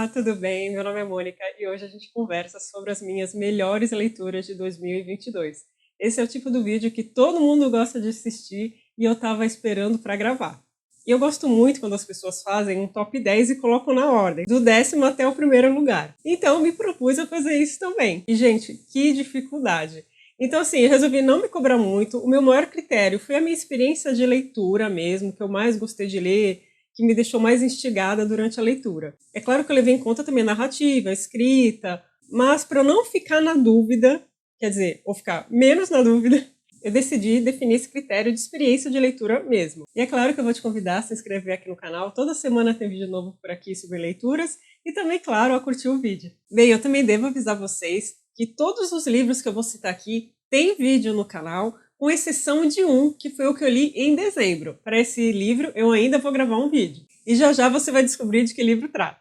Olá, tudo bem? Meu nome é Mônica e hoje a gente conversa sobre as minhas melhores leituras de 2022. Esse é o tipo do vídeo que todo mundo gosta de assistir e eu estava esperando para gravar. E eu gosto muito quando as pessoas fazem um top 10 e colocam na ordem, do 10º até o primeiro lugar. Então eu me propus a fazer isso também. E, gente, que dificuldade! Então, assim, eu resolvi não me cobrar muito. O meu maior critério foi a minha experiência de leitura mesmo, que eu mais gostei de ler, que me deixou mais instigada durante a leitura. É claro que eu levei em conta também a narrativa, a escrita, mas para eu não ficar na dúvida, quer dizer, ou ficar menos na dúvida, eu decidi definir esse critério de experiência de leitura mesmo. E é claro que eu vou te convidar a se inscrever aqui no canal. Toda semana tem vídeo novo por aqui sobre leituras e também, claro, a curtir o vídeo. Bem, eu também devo avisar vocês que todos os livros que eu vou citar aqui têm vídeo no canal, com exceção de um, que foi o que eu li em dezembro. Para esse livro, eu ainda vou gravar um vídeo. E já já você vai descobrir de que livro trata.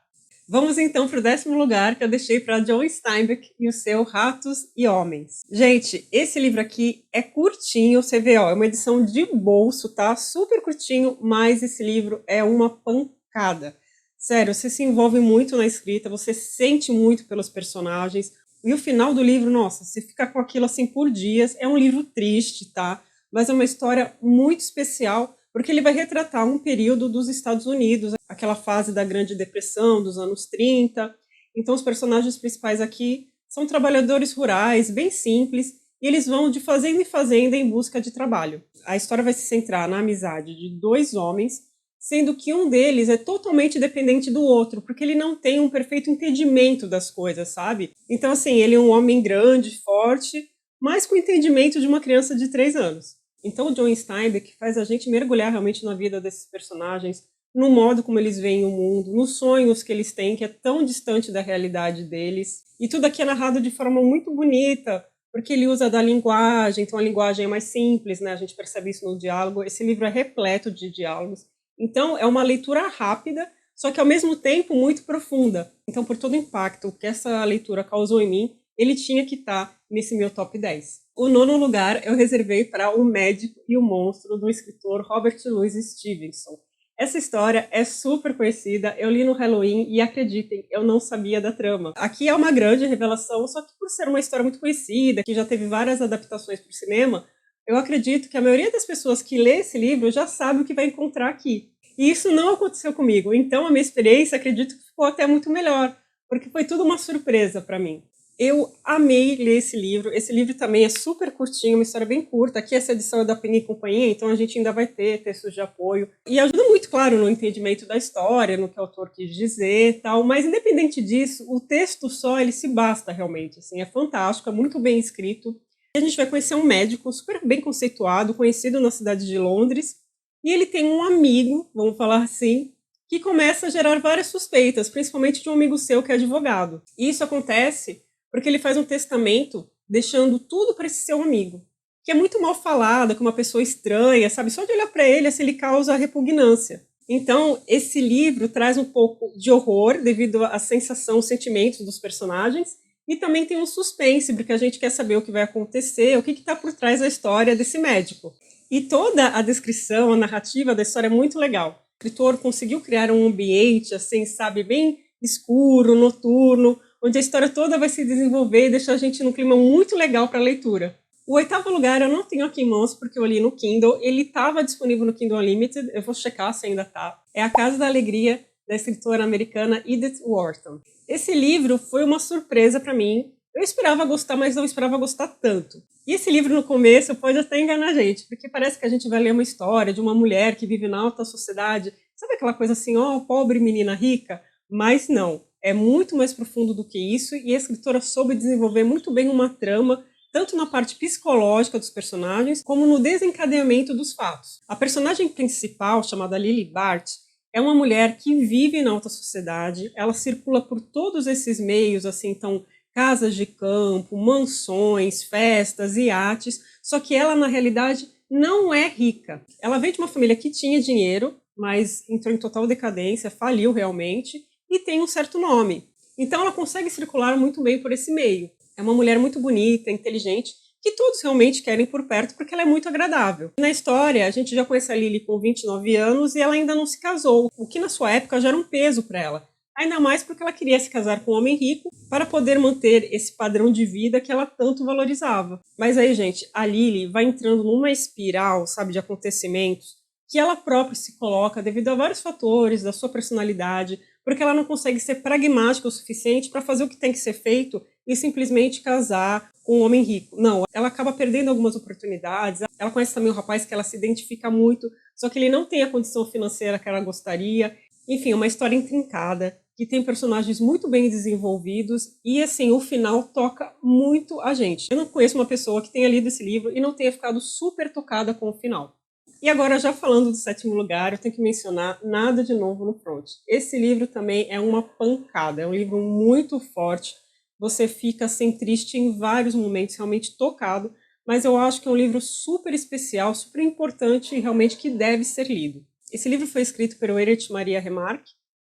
Vamos então para o 10º lugar, que eu deixei para John Steinbeck e o seu Ratos e Homens. Gente, esse livro aqui é curtinho, você vê, ó, é uma edição de bolso, tá? Super curtinho, mas esse livro é uma pancada. Sério, você se envolve muito na escrita, você sente muito pelos personagens. E o final do livro, nossa, você fica com aquilo assim por dias. É um livro triste, tá? Mas é uma história muito especial, porque ele vai retratar um período dos Estados Unidos, aquela fase da Grande Depressão dos anos 30. Então os personagens principais aqui são trabalhadores rurais, bem simples, e eles vão de fazenda em fazenda em busca de trabalho. A história vai se centrar na amizade de dois homens, sendo que um deles é totalmente dependente do outro, porque ele não tem um perfeito entendimento das coisas, sabe? Então, assim, ele é um homem grande, forte, mas com o entendimento de uma criança de 3 anos. Então, o John Steinbeck faz a gente mergulhar realmente na vida desses personagens, no modo como eles veem o mundo, nos sonhos que eles têm, que é tão distante da realidade deles. E tudo aqui é narrado de forma muito bonita, porque ele usa da linguagem, então a linguagem é mais simples, né? A gente percebe isso no diálogo. Esse livro é repleto de diálogos. Então, é uma leitura rápida, só que ao mesmo tempo muito profunda. Então, por todo o impacto que essa leitura causou em mim, ele tinha que estar nesse meu top 10. O 9º lugar eu reservei para O Médico e o Monstro, do escritor Robert Louis Stevenson. Essa história é super conhecida, eu li no Halloween e acreditem, eu não sabia da trama. Aqui é uma grande revelação, só que por ser uma história muito conhecida, que já teve várias adaptações para o cinema, eu acredito que a maioria das pessoas que lê esse livro já sabe o que vai encontrar aqui. E isso não aconteceu comigo, então a minha experiência acredito que ficou até muito melhor, porque foi tudo uma surpresa para mim. Eu amei ler esse livro também é super curtinho, uma história bem curta. Aqui essa edição é da Penguin Companhia, então a gente ainda vai ter textos de apoio. E ajuda muito, claro, no entendimento da história, no que o autor quis dizer e tal, mas independente disso, o texto só, ele se basta realmente, assim, é fantástico, é muito bem escrito. A gente vai conhecer um médico super bem conceituado, conhecido na cidade de Londres, e ele tem um amigo, vamos falar assim, que começa a gerar várias suspeitas, principalmente de um amigo seu que é advogado. E isso acontece porque ele faz um testamento deixando tudo para esse seu amigo, que é muito mal falado, com uma pessoa estranha, sabe? Só de olhar para ele, assim, ele causa repugnância. Então, esse livro traz um pouco de horror devido à sensação, os sentimentos dos personagens, e também tem um suspense, porque a gente quer saber o que vai acontecer, o que está por trás da história desse médico. E toda a descrição, a narrativa da história é muito legal. O escritor conseguiu criar um ambiente, assim, sabe, bem escuro, noturno, onde a história toda vai se desenvolver e deixar a gente num clima muito legal para a leitura. O 8º lugar eu não tenho aqui em mãos, porque eu li no Kindle. Ele estava disponível no Kindle Unlimited, eu vou checar se ainda está. É A Casa da Alegria, da escritora americana Edith Wharton. Esse livro foi uma surpresa para mim. Eu esperava gostar, mas não esperava gostar tanto. E esse livro, no começo, pode até enganar a gente, porque parece que a gente vai ler uma história de uma mulher que vive na alta sociedade. Sabe aquela coisa assim, ó, pobre menina rica? Mas não. É muito mais profundo do que isso, e a escritora soube desenvolver muito bem uma trama, tanto na parte psicológica dos personagens, como no desencadeamento dos fatos. A personagem principal, chamada Lily Bart, é uma mulher que vive na alta sociedade, ela circula por todos esses meios, assim, então, casas de campo, mansões, festas, iates, só que ela, na realidade, não é rica. Ela veio de uma família que tinha dinheiro, mas entrou em total decadência, faliu realmente, e tem um certo nome. Então ela consegue circular muito bem por esse meio. É uma mulher muito bonita, inteligente, que todos realmente querem por perto porque ela é muito agradável. Na história, a gente já conhece a Lily com 29 anos e ela ainda não se casou, o que na sua época já era um peso para ela. ainda mais porque ela queria se casar com um homem rico para poder manter esse padrão de vida que ela tanto valorizava. Mas aí, gente, a Lily vai entrando numa espiral, sabe, de acontecimentos que ela própria se coloca devido a vários fatores da sua personalidade, porque ela não consegue ser pragmática o suficiente para fazer o que tem que ser feito e simplesmente casar com um homem rico. Não, ela acaba perdendo algumas oportunidades. Ela conhece também um rapaz que ela se identifica muito, só que ele não tem a condição financeira que ela gostaria. Enfim, é uma história intrincada, que tem personagens muito bem desenvolvidos e, assim, o final toca muito a gente. Eu não conheço uma pessoa que tenha lido esse livro e não tenha ficado super tocada com o final. E agora, já falando do sétimo lugar, eu tenho que mencionar Nada de Novo no Front. Esse livro também é uma pancada, é um livro muito forte, você fica assim, triste em vários momentos, realmente tocado, mas eu acho que é um livro super especial, super importante e realmente que deve ser lido. Esse livro foi escrito por Erich Maria Remarque,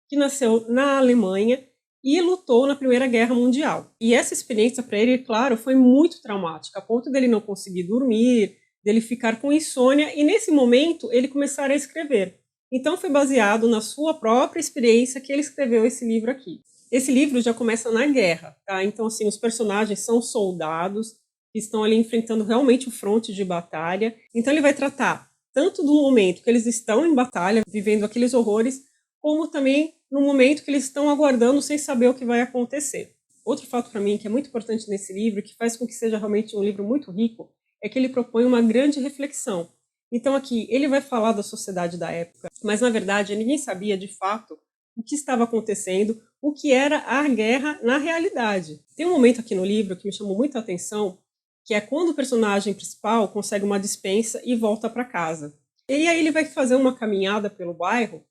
que nasceu na Alemanha e lutou na Primeira Guerra Mundial. E essa experiência para ele, claro, foi muito traumática, a ponto dele não conseguir dormir, dele ficar com insônia, e nesse momento ele começar a escrever. Então foi baseado na sua própria experiência que ele escreveu esse livro aqui. Esse livro já começa na guerra, tá? Então, assim, os personagens são soldados que estão ali enfrentando realmente o fronte de batalha. Então ele vai tratar tanto do momento que eles estão em batalha, vivendo aqueles horrores, como também no momento que eles estão aguardando sem saber o que vai acontecer. Outro fato para mim que é muito importante nesse livro, que faz com que seja realmente um livro muito rico, é que ele propõe uma grande reflexão. Então aqui, ele vai falar da sociedade da época, mas na verdade ninguém sabia de fato o que estava acontecendo, o que era a guerra na realidade. Tem um momento aqui no livro que me chamou muita atenção, que é quando o personagem principal consegue uma dispensa e volta para casa. E aí ele vai fazer uma caminhada pelo bairro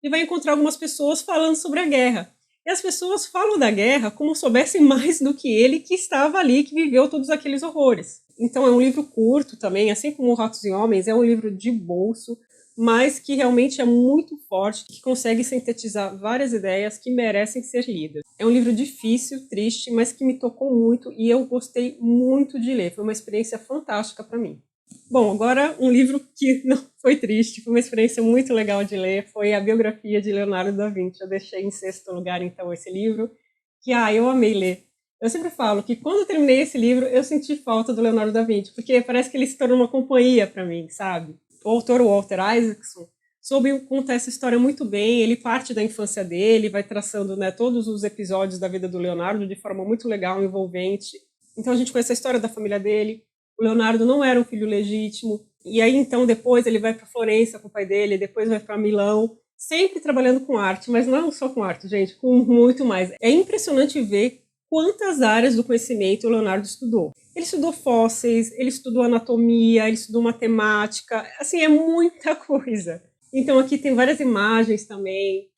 e vai encontrar algumas pessoas falando sobre a guerra. E as pessoas falam da guerra como soubessem mais do que ele, que estava ali, que viveu todos aqueles horrores. Então é um livro curto também, assim como Ratos e Homens, é um livro de bolso, mas que realmente é muito forte, que consegue sintetizar várias ideias que merecem ser lidas. É um livro difícil, triste, mas que me tocou muito e eu gostei muito de ler. Foi uma experiência fantástica para mim. Bom, agora um livro que não foi triste, foi uma experiência muito legal de ler, foi a biografia de Leonardo da Vinci. Eu deixei em sexto lugar, então, esse livro, que eu amei ler. Eu sempre falo que quando eu terminei esse livro, eu senti falta do Leonardo da Vinci, porque parece que ele se tornou uma companhia para mim, sabe? O autor Walter Isaacson soube contar essa história muito bem, ele parte da infância dele, vai traçando, né, todos os episódios da vida do Leonardo de forma muito legal, envolvente. Então a gente conhece a história da família dele. O Leonardo não era um filho legítimo, e aí então depois ele vai para Florença com o pai dele, depois vai para Milão, sempre trabalhando com arte, mas não só com arte, gente, com muito mais. É impressionante ver quantas áreas do conhecimento o Leonardo estudou. Ele estudou fósseis, ele estudou anatomia, ele estudou matemática, assim, é muita coisa. Então aqui tem várias imagens também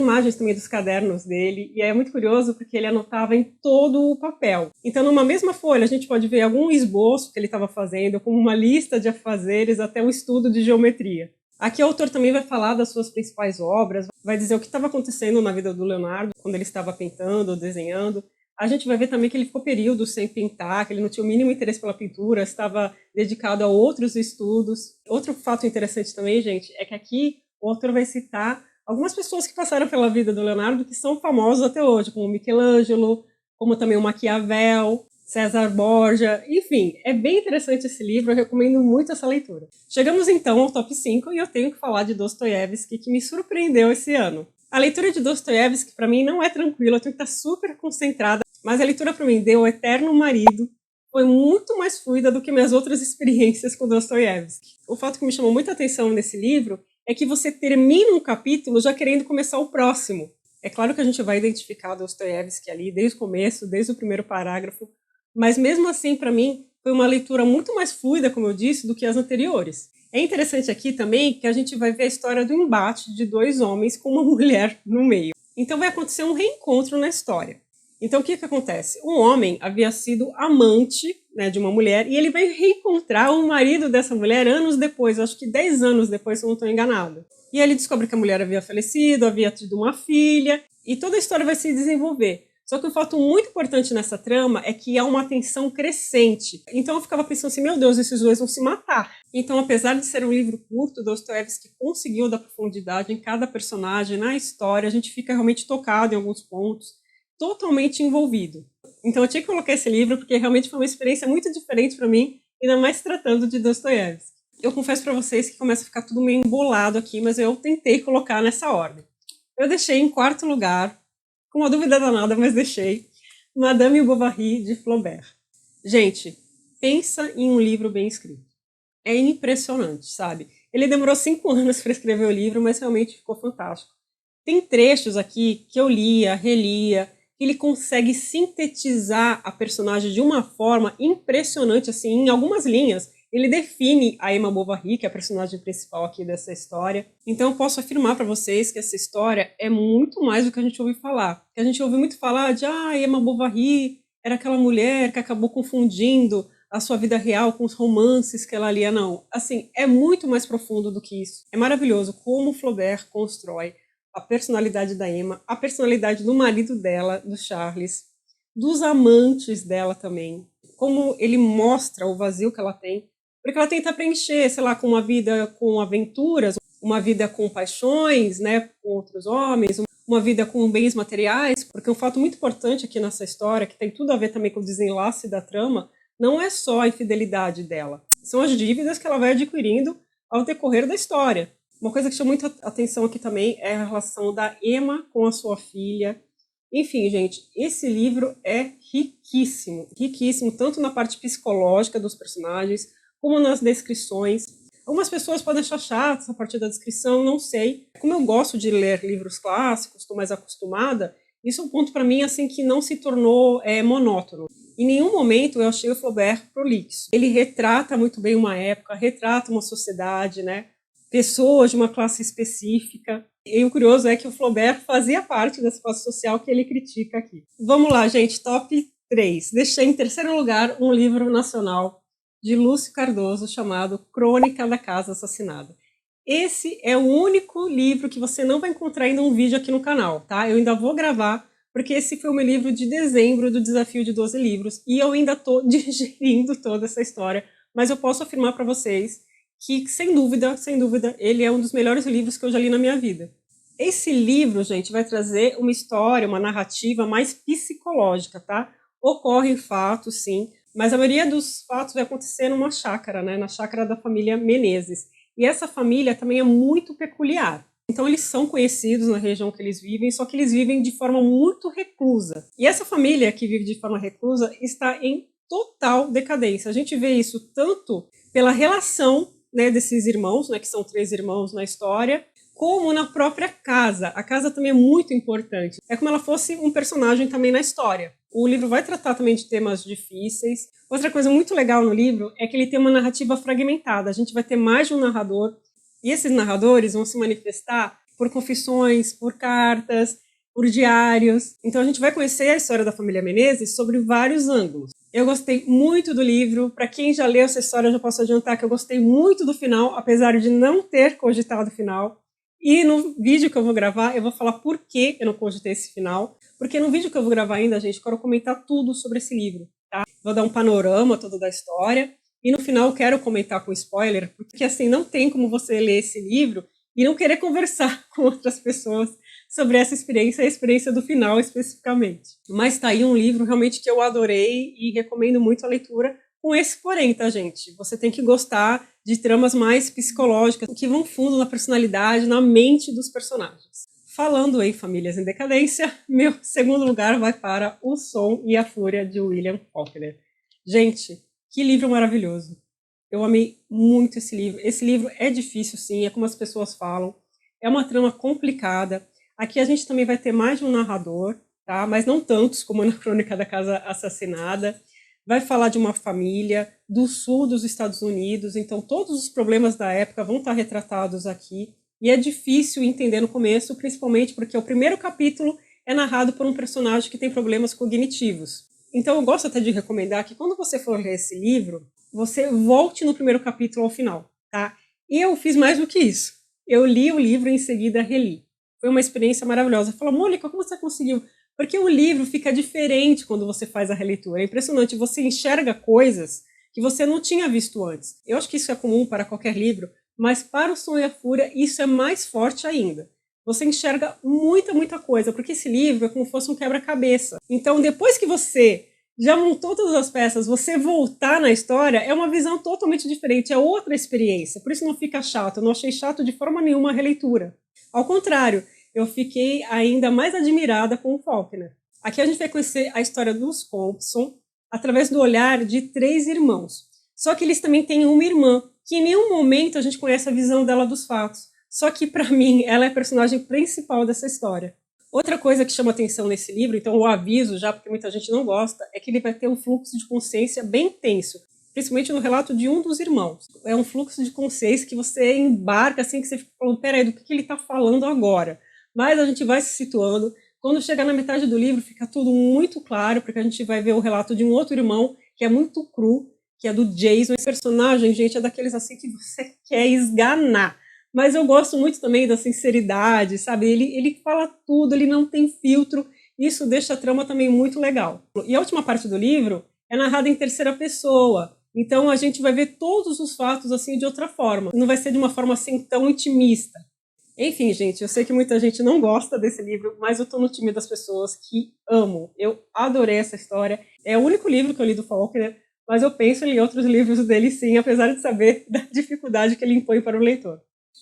dos cadernos dele, e é muito curioso porque ele anotava em todo o papel. Então numa mesma folha a gente pode ver algum esboço que ele estava fazendo, como uma lista de afazeres até um estudo de geometria. Aqui o autor também vai falar das suas principais obras, vai dizer o que estava acontecendo na vida do Leonardo, quando ele estava pintando, desenhando. A gente vai ver também que ele ficou períodos sem pintar, que ele não tinha o mínimo interesse pela pintura, estava dedicado a outros estudos. Outro fato interessante também, gente, é que aqui o autor vai citar algumas pessoas que passaram pela vida do Leonardo que são famosos até hoje, como Michelangelo, como também o Maquiavel, César Borgia, enfim, é bem interessante esse livro, eu recomendo muito essa leitura. Chegamos então ao top 5 e eu tenho que falar de Dostoiévski, que me surpreendeu esse ano. A leitura de Dostoiévski, para mim, não é tranquila, eu tenho que estar super concentrada, mas a leitura para mim de O Eterno Marido foi muito mais fluida do que minhas outras experiências com Dostoiévski. O fato que me chamou muita atenção nesse livro é que você termina um capítulo já querendo começar o próximo. É claro que a gente vai identificar Dostoiévski ali desde o começo, desde o primeiro parágrafo, mas mesmo assim, para mim, foi uma leitura muito mais fluida, como eu disse, do que as anteriores. É interessante aqui também que a gente vai ver a história do embate de dois homens com uma mulher no meio. Então vai acontecer um reencontro na história. Então o que acontece? Um homem havia sido amante, né, de uma mulher e ele vai reencontrar o marido dessa mulher anos depois, acho que 10 anos depois, se eu não estou enganado. E aí ele descobre que a mulher havia falecido, havia tido uma filha, e toda a história vai se desenvolver. Só que um fato muito importante nessa trama é que há uma tensão crescente. Então eu ficava pensando assim, meu Deus, esses dois vão se matar. Então, apesar de ser um livro curto, Dostoiévski conseguiu dar profundidade em cada personagem, na história, a gente fica realmente tocado em alguns pontos, totalmente envolvido. Então eu tinha que colocar esse livro porque realmente foi uma experiência muito diferente para mim, ainda mais tratando de Dostoiévski. Eu confesso para vocês que começa a ficar tudo meio embolado aqui, mas eu tentei colocar nessa ordem. Eu deixei em quarto lugar, com uma dúvida danada, mas deixei, Madame Bovary, de Flaubert. Gente, pensa em um livro bem escrito. É impressionante, sabe? Ele demorou 5 anos para escrever o livro, mas realmente ficou fantástico. Tem trechos aqui que eu lia, relia, que ele consegue sintetizar a personagem de uma forma impressionante, assim, em algumas linhas. Ele define a Emma Bovary, que é a personagem principal aqui dessa história. Então eu posso afirmar para vocês que essa história é muito mais do que a gente ouve falar. A gente ouve muito falar de Emma Bovary era aquela mulher que acabou confundindo a sua vida real com os romances que ela lia. Não, assim, é muito mais profundo do que isso. É maravilhoso como Flaubert constrói a personalidade da Emma, a personalidade do marido dela, do Charles, dos amantes dela também, como ele mostra o vazio que ela tem, porque ela tenta preencher, sei lá, com uma vida com aventuras, uma vida com paixões, né, com outros homens, uma vida com bens materiais, porque um fato muito importante aqui nessa história, que tem tudo a ver também com o desenlace da trama, não é só a infidelidade dela, são as dívidas que ela vai adquirindo ao decorrer da história. Uma coisa que chama muita atenção aqui também é a relação da Emma com a sua filha. Enfim, gente, esse livro é riquíssimo, riquíssimo, tanto na parte psicológica dos personagens, como nas descrições. Algumas pessoas podem achar chato a partir da descrição, não sei. Como eu gosto de ler livros clássicos, estou mais acostumada, isso é um ponto para mim assim que não se tornou monótono. Em nenhum momento eu achei o Flaubert prolixo. Ele retrata muito bem uma época, retrata uma sociedade, né? Pessoas de uma classe específica. E o curioso é que o Flaubert fazia parte dessa classe social que ele critica aqui. Vamos lá, gente, top 3. Deixei em terceiro lugar um livro nacional de Lúcio Cardoso chamado Crônica da Casa Assassinada. Esse é o único livro que você não vai encontrar ainda um vídeo aqui no canal, tá? Eu ainda vou gravar, porque esse foi o meu livro de dezembro do Desafio de 12 Livros, e eu ainda estou digerindo toda essa história, mas eu posso afirmar para vocês que, sem dúvida, ele é um dos melhores livros que eu já li na minha vida. Esse livro, gente, vai trazer uma história, uma narrativa mais psicológica, tá? Ocorrem fatos, sim, mas a maioria dos fatos vai acontecer numa chácara, né? Na chácara da família Menezes. E essa família também é muito peculiar. Então eles são conhecidos na região que eles vivem, só que eles vivem de forma muito reclusa. E essa família que vive de forma reclusa está em total decadência. A gente vê isso tanto pela relação, né, desses irmãos, né, que são 3 irmãos na história, como na própria casa. A casa também é muito importante. É como ela fosse um personagem também na história. O livro vai tratar também de temas difíceis. Outra coisa muito legal no livro é que ele tem uma narrativa fragmentada. A gente vai ter mais de um narrador, e esses narradores vão se manifestar por confissões, por cartas, por diários. Então a gente vai conhecer a história da família Menezes sobre vários ângulos. Eu gostei muito do livro. Para quem já leu essa história, eu já posso adiantar que eu gostei muito do final, apesar de não ter cogitado o final. E no vídeo que eu vou gravar, eu vou falar por que eu não cogitei esse final. Porque no vídeo que eu vou gravar ainda, gente, eu quero comentar tudo sobre esse livro, tá? Vou dar um panorama todo da história. E no final eu quero comentar com spoiler, porque assim, não tem como você ler esse livro e não querer conversar com outras pessoas sobre essa experiência, a experiência do final especificamente. Mas tá aí um livro realmente que eu adorei e recomendo muito a leitura, com esse porém, tá, gente? Você tem que gostar de tramas mais psicológicas, que vão fundo na personalidade, na mente dos personagens. Falando em Famílias em Decadência, meu segundo lugar vai para O Som e a Fúria, de William Faulkner. Gente, que livro maravilhoso. Eu amei muito esse livro. Esse livro é difícil, sim, é como as pessoas falam. É uma trama complicada. Aqui a gente também vai ter mais de um narrador, tá? Mas não tantos como na Crônica da Casa Assassinada. Vai falar de uma família do sul dos Estados Unidos, então todos os problemas da época vão estar retratados aqui. E é difícil entender no começo, principalmente porque o primeiro capítulo é narrado por um personagem que tem problemas cognitivos. Então eu gosto até de recomendar que quando você for ler esse livro, você volte no primeiro capítulo ao final, tá? E eu fiz mais do que isso. Eu li o livro e em seguida reli. Foi uma experiência maravilhosa. Fala, Mônica, como você conseguiu? Porque o livro fica diferente quando você faz a releitura. É impressionante, você enxerga coisas que você não tinha visto antes. Eu acho que isso é comum para qualquer livro, mas para o Som e a Fúria isso é mais forte ainda. Você enxerga muita coisa, porque esse livro é como se fosse um quebra-cabeça. Então, depois que você já montou todas as peças, você voltar na história é uma visão totalmente diferente, é outra experiência. Por isso não fica chato, eu não achei chato de forma nenhuma a releitura. Ao contrário, eu fiquei ainda mais admirada com o Faulkner. Aqui a gente vai conhecer a história dos Compson através do olhar de 3 irmãos. Só que eles também têm uma irmã, que em nenhum momento a gente conhece a visão dela dos fatos. Só que, para mim, ela é a personagem principal dessa história. Outra coisa que chama atenção nesse livro, então o aviso já, porque muita gente não gosta, é que ele vai ter um fluxo de consciência bem intenso, principalmente no relato de um dos irmãos. É um fluxo de consciência que você embarca, assim, que você fica falando, peraí, do que ele está falando agora? Mas a gente vai se situando. Quando chegar na metade do livro, fica tudo muito claro, porque a gente vai ver o relato de um outro irmão, que é muito cru, que é do Jason. Esse personagem, gente, é daqueles assim que você quer esganar. Mas eu gosto muito também da sinceridade, sabe? Ele fala tudo, ele não tem filtro. Isso deixa a trama também muito legal. E a última parte do livro é narrada em terceira pessoa. Então a gente vai ver todos os fatos assim de outra forma. Não vai ser de uma forma assim tão intimista. Enfim, gente, eu sei que muita gente não gosta desse livro, mas eu tô no time das pessoas que amam. Eu adorei essa história. É o único livro que eu li do Faulkner, mas eu penso em outros livros dele sim, apesar de saber da dificuldade que ele impõe para o leitor.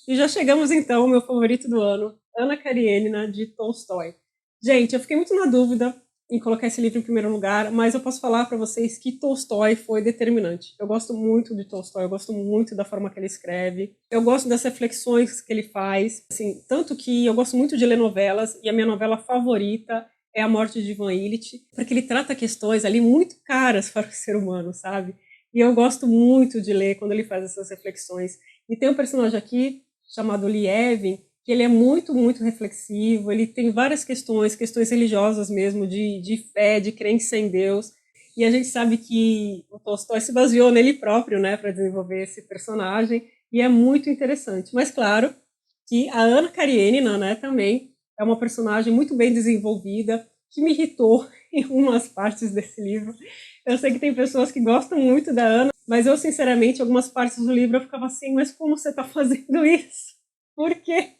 E já chegamos então ao meu favorito do ano, Ana Karenina, de Tolstói. Gente, eu fiquei muito na dúvida em colocar esse livro em primeiro lugar, mas eu posso falar para vocês que Tolstói foi determinante. Eu gosto muito de Tolstói, eu gosto muito da forma que ele escreve, eu gosto das reflexões que ele faz, assim, tanto que eu gosto muito de ler novelas, e a minha novela favorita é A Morte de Ivan Ilitch, porque ele trata questões ali muito caras para o ser humano, sabe? E eu gosto muito de ler quando ele faz essas reflexões. E tem um personagem aqui chamado Lievin, que ele é muito reflexivo, ele tem várias questões religiosas mesmo, de fé, de crença em Deus, e a gente sabe que o Tolstói se baseou nele próprio, né, para desenvolver esse personagem, e é muito interessante. Mas claro que a Ana Karenina, né, também é uma personagem muito bem desenvolvida, que me irritou em umas partes desse livro. Eu sei que tem pessoas que gostam muito da Ana, mas eu, sinceramente, algumas partes do livro eu ficava assim, mas como você está fazendo isso? Por quê?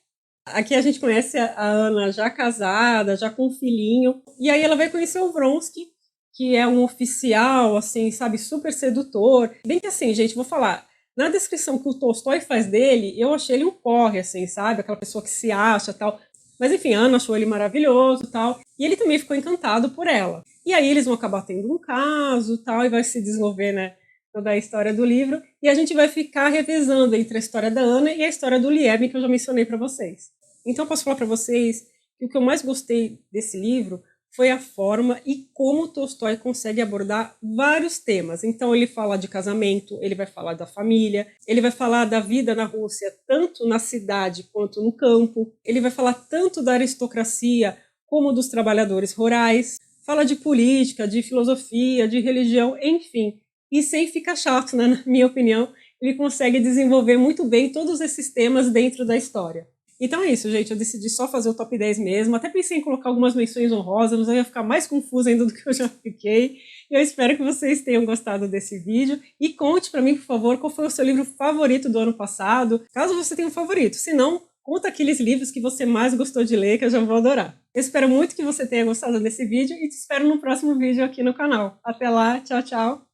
Aqui a gente conhece a Ana já casada, já com um filhinho, e aí ela vai conhecer o Vronsky, que é um oficial, assim, sabe, super sedutor. Bem que assim, gente, vou falar, na descrição que o Tolstói faz dele, eu achei ele um porre, assim, sabe, aquela pessoa que se acha, tal. Mas enfim, a Ana achou ele maravilhoso, tal, e ele também ficou encantado por ela. E aí eles vão acabar tendo um caso, tal, e vai se desenvolver, né, toda a história do livro, e a gente vai ficar revezando entre a história da Ana e a história do Lievin, que eu já mencionei para vocês. Então eu posso falar para vocês que o que eu mais gostei desse livro foi a forma e como Tolstói consegue abordar vários temas. Então ele fala de casamento, ele vai falar da família, ele vai falar da vida na Rússia, tanto na cidade quanto no campo, ele vai falar tanto da aristocracia como dos trabalhadores rurais, fala de política, de filosofia, de religião, enfim. E sem ficar chato, né? Na minha opinião, ele consegue desenvolver muito bem todos esses temas dentro da história. Então é isso, gente. Eu decidi só fazer o top 10 mesmo. Até pensei em colocar algumas menções honrosas, mas eu ia ficar mais confusa ainda do que eu já fiquei. E eu espero que vocês tenham gostado desse vídeo. E conte para mim, por favor, qual foi o seu livro favorito do ano passado. Caso você tenha um favorito. Se não, conta aqueles livros que você mais gostou de ler, que eu já vou adorar. Eu espero muito que você tenha gostado desse vídeo e te espero no próximo vídeo aqui no canal. Até lá, tchau, tchau!